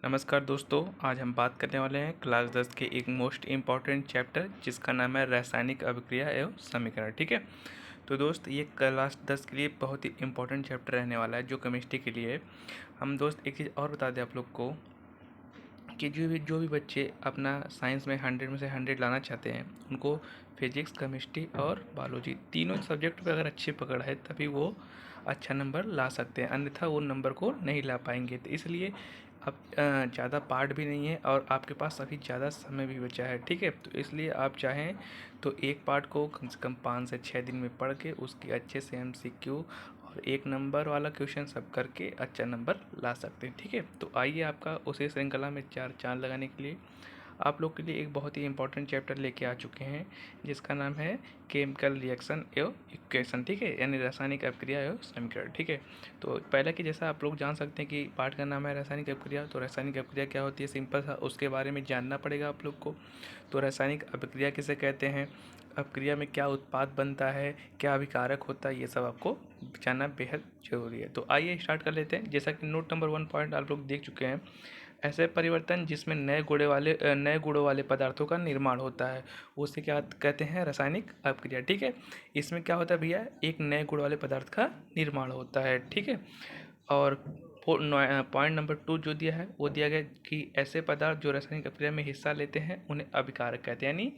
नमस्कार दोस्तों, आज हम बात करने वाले हैं क्लास 10 के एक मोस्ट इम्पॉर्टेंट चैप्टर जिसका नाम है रासायनिक अभिक्रिया एवं समीकरण। ठीक है, तो दोस्त ये क्लास 10 के लिए बहुत ही इम्पोर्टेंट चैप्टर रहने वाला है जो केमिस्ट्री के लिए है। हम दोस्त एक चीज़ और बता दें आप लोग को कि जो भी बच्चे अपना साइंस में 100 में से 100 लाना चाहते हैं, उनको फिजिक्स, केमिस्ट्री और बायोलॉजी तीनों सब्जेक्ट पे अगर अच्छी पकड़ है तभी वो अच्छा नंबर ला सकते हैं, अन्यथा वो नंबर को नहीं ला पाएंगे। तो इसलिए अब ज़्यादा पार्ट भी नहीं है और आपके पास अभी ज़्यादा समय भी बचा है। ठीक है, तो इसलिए आप चाहें तो एक पार्ट को कम से कम 5 से 6 दिन में पढ़ के उसकी अच्छे से MCQ और एक नंबर वाला क्वेश्चन सब करके अच्छा नंबर ला सकते हैं। ठीक है, तो आइए आपका उसी श्रृंखला में चार चांद लगाने के लिए आप लोग के लिए एक बहुत ही इंपॉर्टेंट चैप्टर लेके आ चुके हैं जिसका नाम है केमिकल रिएक्शन एवं इक्वेशन। ठीक है, यानी रासायनिक अभिक्रिया एवं समीकरण। ठीक है, तो पहले की जैसा आप लोग जान सकते हैं कि पाठ का नाम है रासायनिक अभिक्रिया। तो रासायनिक अभिक्रिया क्या होती है, सिंपल सा उसके बारे में जानना पड़ेगा आप लोग को। तो रासायनिक अभिक्रिया किसे कहते हैं, अभिक्रिया में क्या उत्पाद बनता है, क्या अभिकारक होता है, ये सब आपको जानना बेहद जरूरी है। तो आइए स्टार्ट कर लेते हैं। जैसा कि नोट नंबर 1 पॉइंट आप लोग देख चुके हैं, ऐसे परिवर्तन जिसमें नए गुणों वाले पदार्थों का निर्माण होता है उसे क्या कहते हैं, रासायनिक अभिक्रिया। ठीक है, इसमें क्या होता है भैया, एक नए गुण वाले पदार्थ का निर्माण होता है। ठीक है, और पॉइंट नंबर 2 जो दिया है वो दिया गया कि ऐसे पदार्थ जो रासायनिक अभिक्रिया में हिस्सा लेते हैं उन्हें अभिकारक कहते हैं। यानी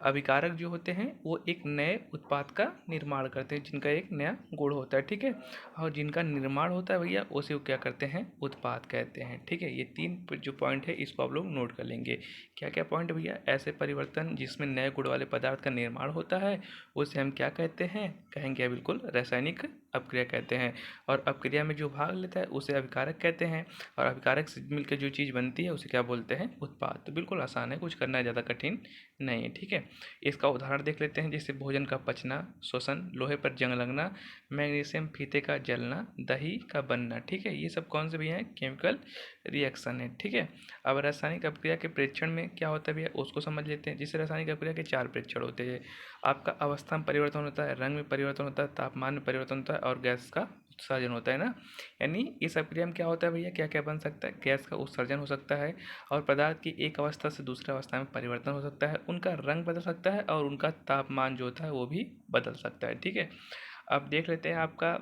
अभिकारक जो होते हैं वो एक नए उत्पाद का निर्माण करते हैं जिनका एक नया गुण होता है। ठीक है, और जिनका निर्माण होता है भैया उसे वो क्या करते हैं, उत्पाद कहते हैं। ठीक है, ये तीन जो पॉइंट है इसको आप लोग नोट कर लेंगे। क्या क्या पॉइंट भैया, ऐसे परिवर्तन जिसमें नए गुण वाले पदार्थ का निर्माण होता है उसे हम क्या कहते हैं, कहेंगे बिल्कुल रासायनिक अभिक्रिया कहते हैं। और अभिक्रिया में जो भाग लेता है उसे अभिकारक कहते हैं, और अभिकारक से मिलकर जो चीज़ बनती है उसे क्या बोलते हैं, उत्पाद। तो बिल्कुल आसान है, कुछ करना ज़्यादा कठिन नहीं है। ठीक है, इसका उदाहरण देख लेते हैं, जैसे भोजन का पचना, श्वसन, लोहे पर जंग लगना, मैग्नीशियम फीते का जलना, दही का बनना। ठीक है, ये सब कौन से भी हैं, केमिकल रिएक्शन है। ठीक है, अब रासायनिक अभिक्रिया के प्रेक्षण में क्या होता है भैया उसको समझ लेते हैं। जिससे रासायनिक अभिक्रिया के 4 प्रेक्षण होते हैं। आपका अवस्था में परिवर्तन होता है, रंग में परिवर्तन होता है, तापमान में परिवर्तन होता है और गैस का उत्सर्जन होता है ना। यानी इस अभिक्रिया में क्या होता है भैया, क्या क्या बन सकता है, गैस का उत्सर्जन हो सकता है और पदार्थ की एक अवस्था से दूसरी अवस्था में परिवर्तन हो सकता है, उनका रंग बदल सकता है और उनका तापमान जो होता है वो भी बदल सकता है। ठीक है, अब देख लेते हैं आपका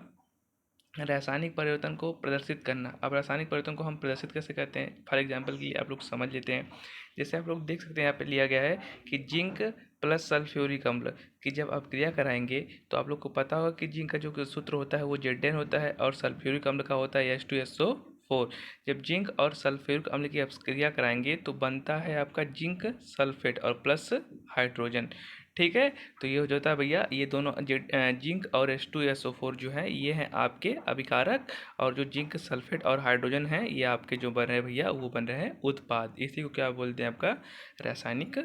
रासायनिक परिवर्तन को प्रदर्शित करना। अब रासायनिक परिवर्तन को हम प्रदर्शित कैसे करते हैं, फॉर एग्जांपल के लिए आप लोग समझ लेते हैं। जैसे आप लोग देख सकते हैं यहाँ पे लिया गया है कि जिंक प्लस सल्फ्यूरिक अम्ल की जब आप क्रिया कराएंगे तो आप लोग को पता होगा कि जिंक का जो सूत्र होता है वो Zn होता है और सल्फ्यूरिक अम्ल का होता है H2SO4। जब जिंक और सल्फ्यूरिक अम्ल की आप क्रिया कराएंगे तो बनता है आपका जिंक सल्फेट और प्लस हाइड्रोजन। ठीक है, तो ये हो जाता है भैया, ये दोनों जिंक और H2SO4 जो है ये हैं आपके अभिकारक, और जो जिंक सल्फेट और हाइड्रोजन है ये आपके जो बन रहे हैं भैया वो बन रहे हैं उत्पाद। इसी को क्या बोलते हैं, आपका रासायनिक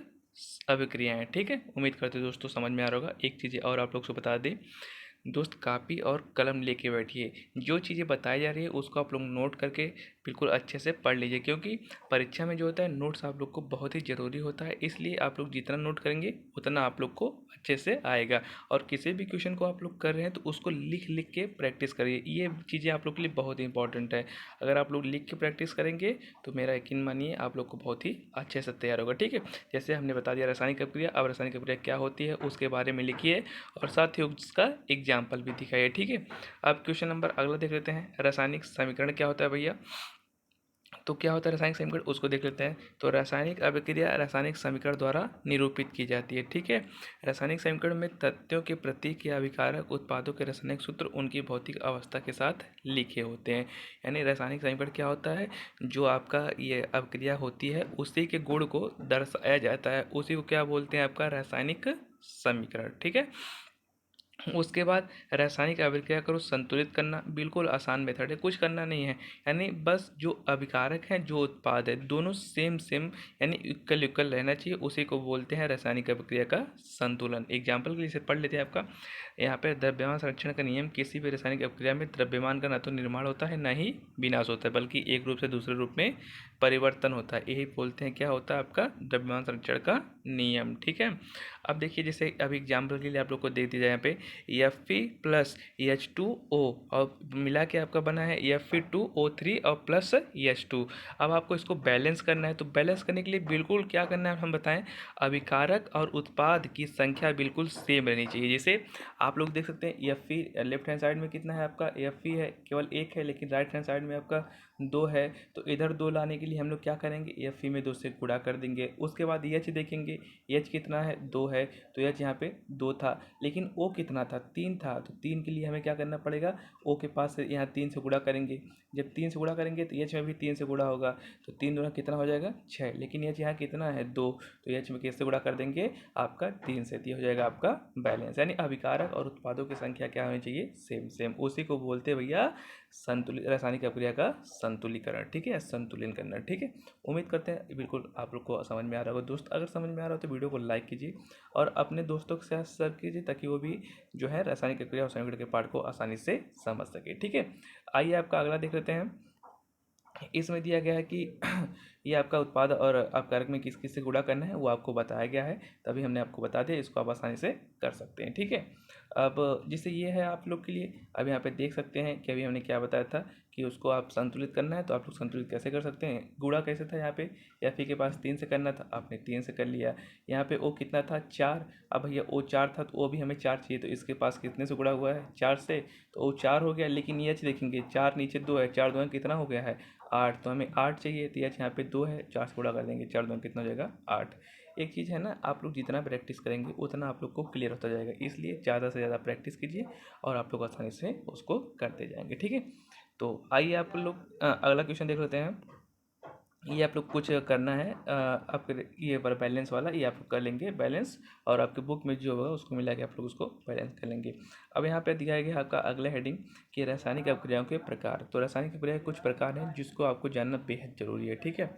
अभिक्रियाएं। ठीक है, उम्मीद करते हैं दोस्तों समझ में आ रहा होगा। एक चीज़ और आप लोग को बता दें दोस्त, कापी और कलम लेके बैठिए, जो चीज़ें बताई जा रही है उसको आप लोग नोट करके बिल्कुल अच्छे से पढ़ लीजिए, क्योंकि परीक्षा में जो होता है नोट्स आप लोग को बहुत ही ज़रूरी होता है। इसलिए आप लोग जितना नोट करेंगे उतना आप लोग को अच्छे से आएगा। और किसी भी क्वेश्चन को आप लोग कर रहे हैं तो उसको लिख लिख के प्रैक्टिस करिए, ये चीज़ें आप लोग के लिए बहुत ही इंपॉर्टेंट है। अगर आप लोग लिख के प्रैक्टिस करेंगे तो मेरा यकीन मानिए आप लोग को बहुत ही अच्छे से तैयार होगा। ठीक है, जैसे हमने बता दिया रासायनिक अभिक्रिया, अब रासायनिक अभिक्रिया क्या होती है उसके बारे में लिखिए और साथ ही उसका एग्जाम्पल भी दिखाइए। ठीक है, अब क्वेश्चन नंबर अगला देख लेते हैं, रासायनिक समीकरण क्या होता है भैया। तो क्या होता है रासायनिक समीकरण, उसको देख लेते हैं। तो रासायनिक अभिक्रिया रासायनिक समीकरण द्वारा निरूपित की जाती है। ठीक है, रासायनिक समीकरण में तथ्यों के प्रतीक या अभिकारक उत्पादों के रासायनिक सूत्र उनकी भौतिक अवस्था के साथ लिखे होते हैं। यानी रासायनिक समीकरण क्या होता है, जो आपका ये अभिक्रिया होती है उसी के गुण को दर्शाया जाता है, उसी को क्या बोलते हैं, आपका रासायनिक समीकरण। ठीक है, उसके बाद रासायनिक अभिक्रिया करो संतुलित करना, बिल्कुल आसान मेथड है, कुछ करना नहीं है। यानी बस जो अभिकारक हैं जो उत्पाद है दोनों सेम सेम यानी इक्वल इक्वल रहना चाहिए, उसी को बोलते हैं रासायनिक अभिक्रिया का संतुलन। एग्जाम्पल के लिए इसे पढ़ लेते हैं। आपका यहाँ पे द्रव्यमान संरक्षण का नियम, किसी भी रासायनिक अभिक्रिया में द्रव्यमान का न तो निर्माण होता है न ही विनाश होता है, बल्कि एक रूप से दूसरे रूप में परिवर्तन होता है, यही बोलते हैं क्या होता है आपका द्रव्यमान संरक्षण का नियम। ठीक है, अब देखिए जैसे अभी एग्जाम्पल के लिए आप लोग को दे दिया जाए यहाँ पे Fe प्लस H2O और मिला के आपका बना है Fe2O3 और प्लस H2। अब आपको इसको बैलेंस करना है, तो बैलेंस करने के लिए बिल्कुल क्या करना है हम बताएं, अभिकारक और उत्पाद की संख्या बिल्कुल सेम रहनी चाहिए। जैसे आप लोग देख सकते हैं Fe लेफ्ट हैंड साइड में कितना है आपका, Fe है केवल एक है, लेकिन राइट हैंड साइड में आपका 2 है, तो इधर 2 लाने के लिए हम लोग क्या करेंगे, Fe में 2 से गुणा कर देंगे। उसके बाद H देखेंगे, H कितना है, 2 है, तो H यहाँ पे 2 था, लेकिन O कितना था, 3 था, तो 3 के लिए हमें क्या करना पड़ेगा, O के पास से यहाँ 3 से गुणा करेंगे। जब 3 से गुणा करेंगे तो H में भी 3 से गुणा होगा, तो 3 दूना कितना हो जाएगा, 6, लेकिन H यहाँ कितना है, 2, तो H में किससे गुणा कर देंगे आपका 3 से, तो ये हो जाएगा आपका बैलेंस। यानी अभिकारक और उत्पादों की संख्या क्या होनी चाहिए, सेम सेम। उसी को बोलते हैं भैया संतुलित रासायनिक अभिक्रिया का संतुलीकरण, ठीक है, संतुलन करना, ठीक है। उम्मीद करते हैं बिल्कुल आप लोग को समझ में आ रहा होगा। दोस्त अगर समझ में आ रहा हो तो वीडियो को लाइक कीजिए और अपने दोस्तों के साथ शेयर कीजिए, ताकि वो भी जो है रासायनिक अभिक्रिया और संयुक्त के पार्ट को आसानी से समझ सके, ठीक है। आइए आपका अगला देख लेते हैं। इसमें दिया गया है कि ये आपका उत्पाद और अपकारक में किस किस से गुणा करना है वो आपको बताया गया है, तभी हमने आपको बता दिया, इसको आप आसानी से कर सकते हैं, ठीक है। अब जिससे ये है आप लोग के लिए, अब यहाँ पे देख सकते हैं कि अभी हमने क्या बताया था कि उसको आप संतुलित करना है, तो आप लोग संतुलित कैसे कर सकते हैं। गुणा कैसे था, यहाँ पे Fe के पास 3 से करना था, आपने 3 से कर लिया। यहाँ पे O कितना था, 4, अब भैया O 4 था, तो O भी हमें 4 चाहिए, तो इसके पास कितने से गुणा हुआ है, 4 से, तो O 4 हो गया। लेकिन H देखेंगे, 4 नीचे 2 है, 4 2 कितना हो गया है, 8, तो हमें 8 चाहिए, तो H यहाँ पे 2 है, 4 से गुणा कर देंगे, 4 2 कितना हो जाएगा, 8। एक चीज़ है ना, आप लोग जितना प्रैक्टिस करेंगे उतना आप लोग को क्लियर होता जाएगा, इसलिए ज़्यादा से ज़्यादा प्रैक्टिस कीजिए और आप लोग आसानी से उसको करते जाएंगे, ठीक है। तो आइए आप लोग अगला क्वेश्चन देख लेते हैं। ये आप लोग कुछ करना है आपके ये पर बैलेंस वाला, ये आप लोग कर लेंगे बैलेंस, और आपके बुक में जो होगा उसको मिला के आप लोग उसको बैलेंस कर लेंगे। अब यहाँ पे दिया गया आपका अगला हेडिंग कि रासायनिक अभिक्रियाओं के प्रकार। तो रासायनिक अभिक्रिया कुछ प्रकार हैं जिसको आपको जानना बेहद जरूरी है, ठीक है।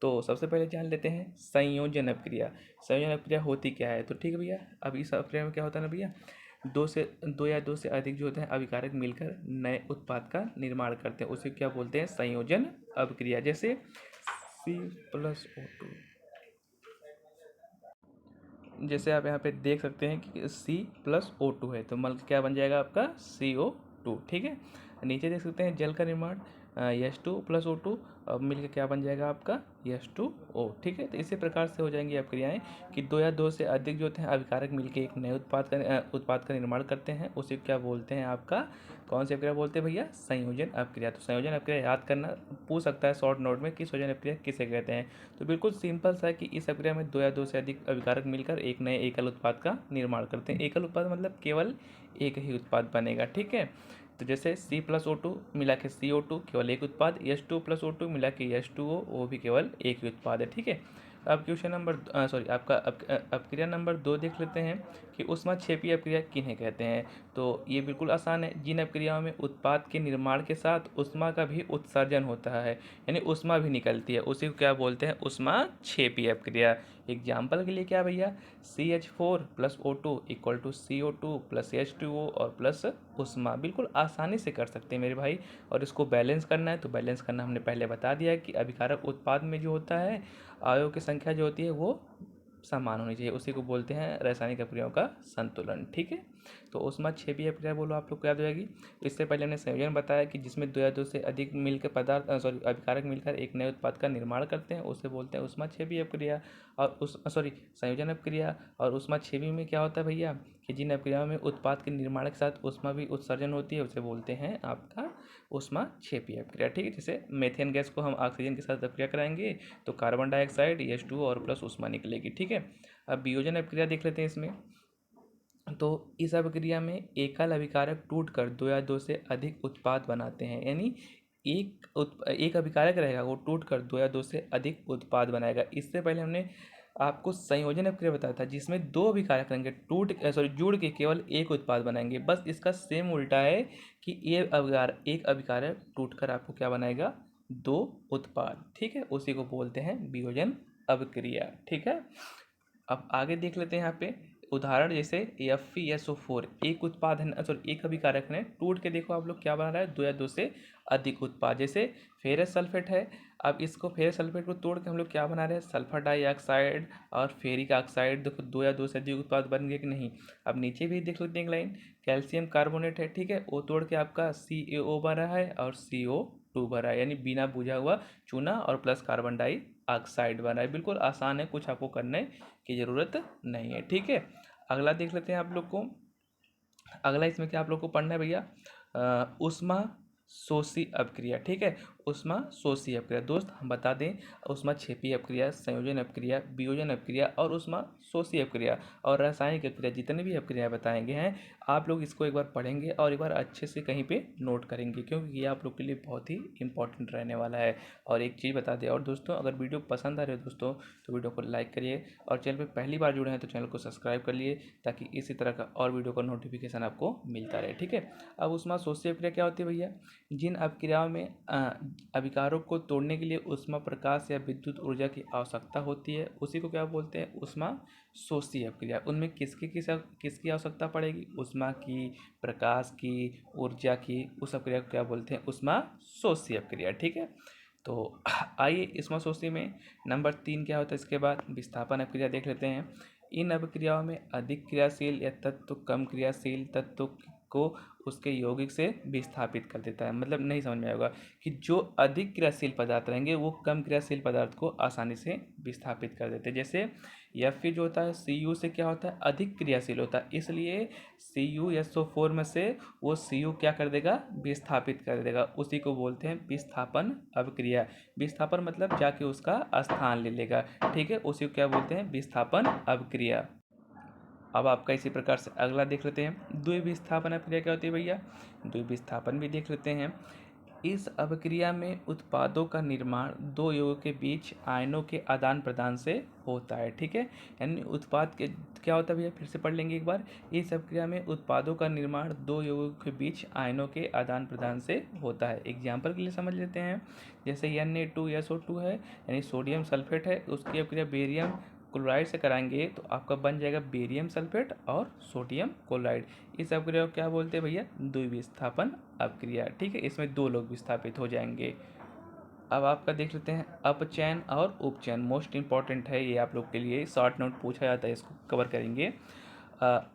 तो सबसे पहले जान लेते हैं संयोजन अभिक्रिया। संयोजन अभिक्रिया होती क्या है, तो ठीक है भैया, अब इस अभिक्रिया में क्या होता है ना भैया, दो या दो से अधिक जो होते हैं अभिकारक मिलकर नए उत्पाद का निर्माण करते हैं, उसे क्या बोलते हैं, संयोजन अभिक्रिया। जैसे C+O2, जैसे आप यहाँ पे देख सकते हैं कि C+O2 है, तो मल क्या बन जाएगा आपका CO2, ठीक है। नीचे देख सकते हैं जल का निर्माण H2+O2, अब मिलकर क्या बन जाएगा आपका H2O, ठीक है। तो इसी प्रकार से हो जाएंगी अभिक्रियाएं कि दो या दो से अधिक जो होते हैं अभिकारक मिलकर एक नए उत्पाद का निर्माण करते हैं, उसे क्या बोलते हैं आपका, कौन सी अभिक्रिया बोलते हैं भैया, संयोजन अभिक्रिया। तो संयोजन अभिक्रिया याद करना पूछ सकता है शॉर्ट नोट में कि संयोजन अभिक्रिया किसे कहते हैं। तो बिल्कुल सिंपल सा है कि इस अभिक्रिया में दो या दो से अधिक अभिकारक मिलकर एक नए एकल उत्पाद का निर्माण करते हैं। एकल उत्पाद मतलब केवल एक ही उत्पाद बनेगा, ठीक है। तो जैसे C+O2 मिला के CO2 केवल एक उत्पाद, H2+O2 मिला के H2O वो भी केवल एक ही उत्पाद है, ठीक है। अब क्वेश्चन नंबर सॉरी आपका अभिक्रिया नंबर 2 देख लेते हैं कि ऊष्माक्षेपी अभिक्रिया किन्हें कहते हैं। तो ये बिल्कुल आसान है, जिन अभिक्रियाओं में उत्पाद के निर्माण के साथ ऊष्मा का भी उत्सर्जन होता है, यानी ऊष्मा भी निकलती है, उसी को क्या बोलते हैं, ऊष्माक्षेपी अभिक्रिया। एग्जाम्पल के लिए क्या भैया, CH4+O2 इक्वल टू CO2+H2O और प्लस ऊष्मा, बिल्कुल आसानी से कर सकते हैं मेरे भाई। और इसको बैलेंस करना है, तो बैलेंस करना हमने पहले बता दिया है कि अभिकारक उत्पाद में जो होता है आयों की संख्या जो होती है वो समान होनी चाहिए, उसी को बोलते हैं रासायनिक अभिक्रियाओं का संतुलन, ठीक है। तो ऊष्माक्षेपी अभिक्रिया बोलो आप लोग को याद हो जाएगी। इससे पहले हमने संयोजन बताया कि जिसमें दो या दो से अधिक मिलकर अभिकारक मिलकर एक नए उत्पाद का निर्माण करते हैं, उसे बोलते हैं ऊष्माक्षेपी अभिक्रिया। और संयोजन अभिक्रिया और ऊष्माक्षेपी में क्या होता है भैया कि जिन अभिक्रियाओं में उत्पाद के निर्माण के साथ ऊष्मा भी उत्सर्जन होती है उसे बोलते हैं आपका ऊष्माक्षेपी अभिक्रिया, ठीक है। जैसे मेथेन गैस को हम ऑक्सीजन के साथ अभिक्रिया कराएंगे तो कार्बन डाइऑक्साइड H2 और प्लस ऊष्मा निकलेगी, ठीक है। अब वियोजन अभिक्रिया देख लेते हैं इसमें। तो इस अभिक्रिया में एकल अभिकारक टूटकर दो या दो से अधिक उत्पाद बनाते हैं, यानी एक अभिकारक रहेगा वो टूटकर दो या दो से अधिक उत्पाद बनाएगा। इससे पहले हमने आपको संयोजन अभिक्रिया बताया था जिसमें दो अभिकारक रहेंगे जुड़ के केवल एक उत्पाद बनाएंगे। बस इसका सेम उल्टा है कि एक अभिकारक टूटकर आपको क्या बनाएगा, दो उत्पाद, ठीक है। उसी को बोलते हैं वियोजन अभिक्रिया, ठीक है। अब आगे देख लेते हैं यहाँ पे उदाहरण जैसे FeSO4 एक उत्पाद है, सॉरी एक अभिकारक है, टूट के देखो आप लोग क्या बना रहा है, 2 या 2 से अधिक उत्पाद। जैसे फेरस सल्फेट है, अब इसको फेरस सल्फेट को तोड़ के हम लोग क्या बना रहे हैं, सल्फर डाइऑक्साइड और फेरिक ऑक्साइड। देखो 2 या 2 से अधिक उत्पाद बन गए कि नहीं। अब नीचे भी देख सकते हैं एक लाइन, कैल्शियम कार्बोनेट है, ठीक है, वो तोड़ के आपका CaO बन रहा है और CO2 बन रहा है, यानी बिना बुझा हुआ चूना और प्लस कार्बन डाइऑक्साइड बन रहा है। बिल्कुल आसान है, कुछ आपको करने की ज़रूरत नहीं है, ठीक है। अगला देख लेते हैं आप लोग को। अगला इसमें क्या आप लोग को पढ़ना है भैया, ऊष्मा शोषी अपक्रिया, ठीक है। ऊष्मा शोषी अपक्रिया दोस्त हम बता दें, ऊष्मा क्षेपी अपक्रिया, संयोजन अपक्रिया, वियोजन अपक्रिया और ऊष्मा शोषी अपक्रिया और रासायनिक अपक्रिया, जितने भी अपक्रिया बताएंगे हैं आप लोग इसको एक बार पढ़ेंगे और एक बार अच्छे से कहीं पे नोट करेंगे, क्योंकि ये आप लोग के लिए बहुत ही इंपॉर्टेंट रहने वाला है। और एक चीज़ बता दें, और दोस्तों अगर वीडियो पसंद आ रही है दोस्तों तो वीडियो को लाइक करिए, और चैनल पर पहली बार जुड़े हैं तो चैनल को सब्सक्राइब कर लिए, ताकि इसी तरह का और वीडियो का नोटिफिकेशन आपको मिलता रहे, ठीक है। अब ऊष्मा शोषी अपक्रिया क्या होती है भैया, जिन अपक्रियाओं में अभिकारक को तोड़ने के लिए ऊष्मा, प्रकाश या विद्युत ऊर्जा की आवश्यकता होती है, उसी को क्या बोलते हैं, ऊष्मा शोषी अपक्रिया। उनमें किसकी आवश्यकता पड़ेगी, ऊष्मा की, प्रकाश की, ऊर्जा की, उस अपक्रिया को क्या बोलते हैं, ऊष्मा शोषी अपक्रिया, ठीक है। तो आइए ऊष्मा शोषी में नंबर 3 क्या होता है, इसके बाद विस्थापन अपक्रिया देख लेते हैं। इन अपक्रियाओं में अधिक क्रियाशील या तत्व कम क्रियाशील तत्व को उसके यौगिक से विस्थापित कर देता है। मतलब नहीं समझ में आएगा कि जो अधिक क्रियाशील पदार्थ रहेंगे वो कम क्रियाशील पदार्थ को आसानी से विस्थापित कर देते हैं। जैसे Fe जो होता है Cu से क्या होता है, अधिक क्रियाशील होता है, इसलिए CuSO4 में से वो Cu क्या कर देगा, विस्थापित कर देगा। उसी को बोलते हैं विस्थापन अपक्रिया। विस्थापन मतलब जाके उसका स्थान ले लेगा, ठीक है, उसी को क्या बोलते हैं, विस्थापन अपक्रिया। अब आपका इसी प्रकार से अगला देख लेते हैं, द्विविस्थापन अपक्रिया क्या होती है भैया, द्विविस्थापन भी देख लेते हैं। इस अपक्रिया में उत्पादों का निर्माण दो यौगिकों के बीच आयनों के आदान प्रदान से होता है, ठीक है। यानी उत्पाद के क्या होता है भैया, फिर से पढ़ लेंगे एक बार। इस अपक्रिया में उत्पादों का निर्माण दो यौगिकों के बीच आयनों के आदान प्रदान से होता है। एग्जाम्पल के लिए समझ लेते हैं, जैसे Na2SO2 है, यानी सोडियम सल्फेट है, उसकी अपक्रिया बेरियम क्लोराइड से कराएंगे तो आपका बन जाएगा बेरियम सल्फेट और सोडियम क्लोराइड। इस अपक्रिया को क्या बोलते हैं भैया, द्विविस्थापन अपक्रिया, ठीक है। इसमें 2 लोग विस्थापित हो जाएंगे। अब आपका देख लेते हैं अपचयन और उपचयन, मोस्ट इंपॉर्टेंट है ये आप लोग के लिए, शॉर्ट नोट पूछा जाता है, इसको कवर करेंगे।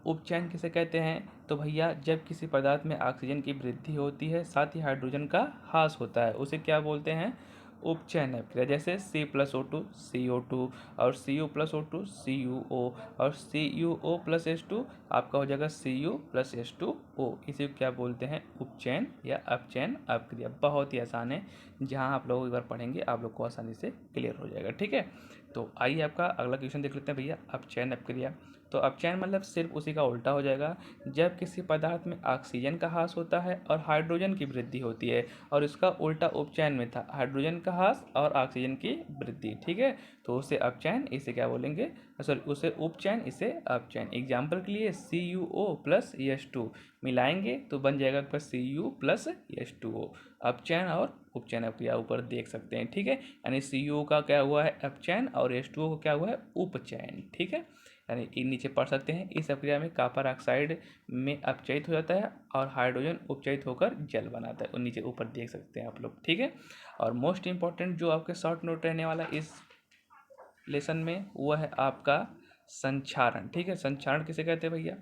उपचयन किसे कहते हैं, तो भैया जब किसी पदार्थ में ऑक्सीजन की वृद्धि होती है साथ ही हाइड्रोजन का ह्रास होता है, उसे क्या बोलते हैं, उपचयन अपक्रिया। जैसे C+O2 CO2 और Cu+O2 CuO और CuO+H2 आपका हो जाएगा Cu+H2O। इसे क्या बोलते हैं, उपचयन या अपचयन अपक्रिया। बहुत ही आसान है, जहाँ आप लोग एक बार पढ़ेंगे आप लोग को आसानी से क्लियर हो जाएगा, ठीक है। तो आइए आपका अगला क्वेश्चन देख लेते हैं भैया, अपचयन अपक्रिया। तो अपचयन मतलब सिर्फ उसी का उल्टा हो जाएगा, जब किसी पदार्थ में ऑक्सीजन का ह्रास होता है और हाइड्रोजन की वृद्धि होती है, और इसका उल्टा उपचयन में था, हाइड्रोजन का ह्रास और ऑक्सीजन की वृद्धि, ठीक है। तो उसे अपचयन, इसे क्या बोलेंगे, सॉरी उसे उपचयन, इसे अपचयन। एग्जाम्पल के लिए CuO+H2 मिलाएंगे तो बन जाएगा आपका Cu+H2O। अपचयन और उपचयन अपक्रिया ऊपर देख सकते हैं, ठीक है। यानी CuO का क्या हुआ है, अपचयन, और H2O का क्या हुआ है, उपचयन, ठीक है। यानी नीचे पढ़ सकते हैं, इस प्रक्रिया में कॉपर ऑक्साइड में अपचयित हो जाता है और हाइड्रोजन उपचयित होकर जल बनाता है, और नीचे ऊपर देख सकते हैं आप लोग, ठीक है। और मोस्ट इंपॉर्टेंट जो आपके शॉर्ट नोट रहने वाला इस लेसन में वो है आपका संक्षारण, ठीक है। संक्षारण किसे कहते हैं भैया,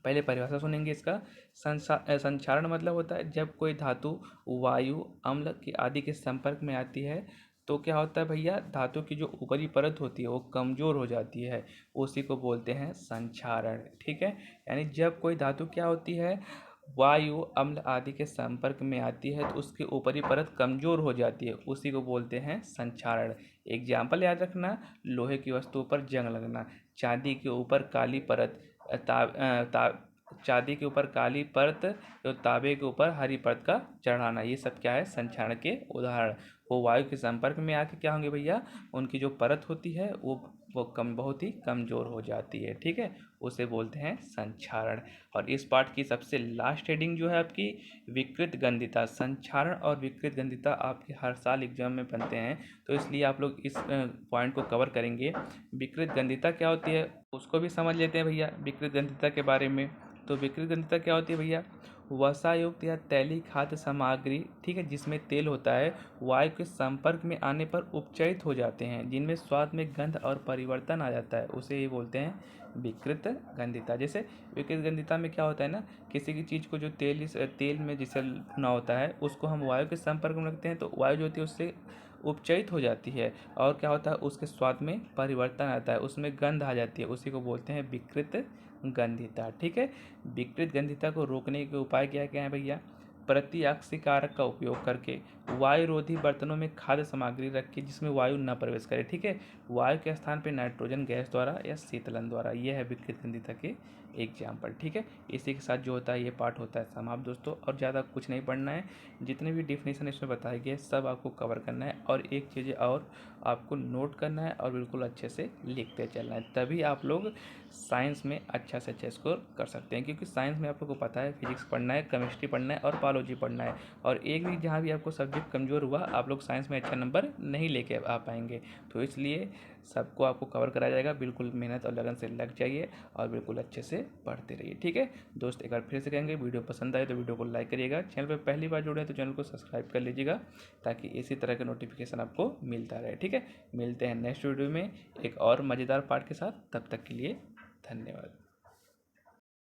पहले परिभाषा सुनेंगे इसका। संक्षारण मतलब होता है जब कोई धातु वायु, अम्ल के आदि के संपर्क में आती है तो क्या होता है भैया, धातु की जो ऊपरी परत होती है वो कमज़ोर हो जाती है, उसी को बोलते हैं संक्षारण, ठीक है। यानी जब कोई धातु क्या होती है, वायु, अम्ल आदि के संपर्क में आती है तो उसकी ऊपरी परत कमज़ोर हो जाती है, उसी को बोलते हैं संक्षारण। एग्जाम्पल याद रखना, लोहे की वस्तु पर जंग लगना, चांदी के ऊपर काली परत, चांदी के ऊपर काली परत, तो तांबे के ऊपर हरी परत का चढ़ाना, ये सब क्या है, संक्षारण के उदाहरण। वो वायु के संपर्क में आके क्या होंगे भैया, उनकी जो परत होती है वो बहुत ही कमज़ोर हो जाती है, ठीक है, उसे बोलते हैं संक्षारण। और इस पार्ट की सबसे लास्ट हेडिंग जो है आपकी विकृत गंधिता। संक्षारण और विकृत गंधिता आपके हर साल एग्जाम में बनते हैं, तो इसलिए आप लोग इस पॉइंट को कवर करेंगे। विकृत गंधिता क्या होती है उसको भी समझ लेते हैं भैया, विकृत गंधिता के बारे में। तो विकृत गंधिता क्या होती है भैया, वसायुक्त या तैलीय खाद्य सामग्री, ठीक है, जिसमें तेल होता है, वायु के संपर्क में आने पर उपचयित हो जाते हैं, जिनमें स्वाद में गंध और परिवर्तन आ जाता है, उसे ये बोलते हैं विकृत गंधिता। जैसे विकृत गंधिता में क्या होता है ना, किसी की चीज़ को जो तेल में जिसे भुना होता है उसको हम वायु के संपर्क में रखते हैं, तो वायु जो होती है उससे उपचयित हो जाती है, और क्या होता है उसके स्वाद में परिवर्तन आता है, उसमें गंध आ जाती है, उसी को बोलते हैं विकृत गंधिता, ठीक है। विकृत गंधिता को रोकने के उपाय क्या क्या है भैया, प्रतिऑक्सीकारक का उपयोग करके वायुरोधी बर्तनों में खाद्य सामग्री रखिए जिसमें वायु न प्रवेश करे, ठीक है, वायु के स्थान पर नाइट्रोजन गैस द्वारा या शीतलन द्वारा, यह है विकृत गंधिता के एग्जाम्पल, ठीक है। इसी के साथ जो होता है ये पार्ट होता है समाप्त दोस्तों, और ज़्यादा कुछ नहीं पढ़ना है, जितने भी डिफिनेशन इसमें बताए गए सब आपको कवर करना है, और एक चीज़ और आपको नोट करना है और बिल्कुल अच्छे से लिखते चलना है, तभी आप लोग साइंस में अच्छा से अच्छा स्कोर कर सकते हैं। क्योंकि साइंस में आप लोग को पता है फिजिक्स पढ़ना है, केमिस्ट्री पढ़ना है और बायोलॉजी पढ़ना है, और एक भी जहाँ भी आपको सब्जेक्ट कमज़ोर हुआ आप लोग साइंस में अच्छा नंबर नहीं लेके आ पाएंगे, तो इसलिए सबको आपको कवर कराया जाएगा। बिल्कुल मेहनत और लगन से लग जाइए और बिल्कुल अच्छे से पढ़ते रहिए, ठीक है दोस्त। एक बार फिर से कहेंगे, वीडियो पसंद आए तो वीडियो को लाइक करिएगा, चैनल पर पहली बार जुड़े हैं तो चैनल को सब्सक्राइब कर लीजिएगा, ताकि इसी तरह के नोटिफिकेशन आपको मिलता रहे, ठीक है। मिलते हैं नेक्स्ट वीडियो में एक और मज़ेदार पार्ट के साथ, तब तक के लिए धन्यवाद।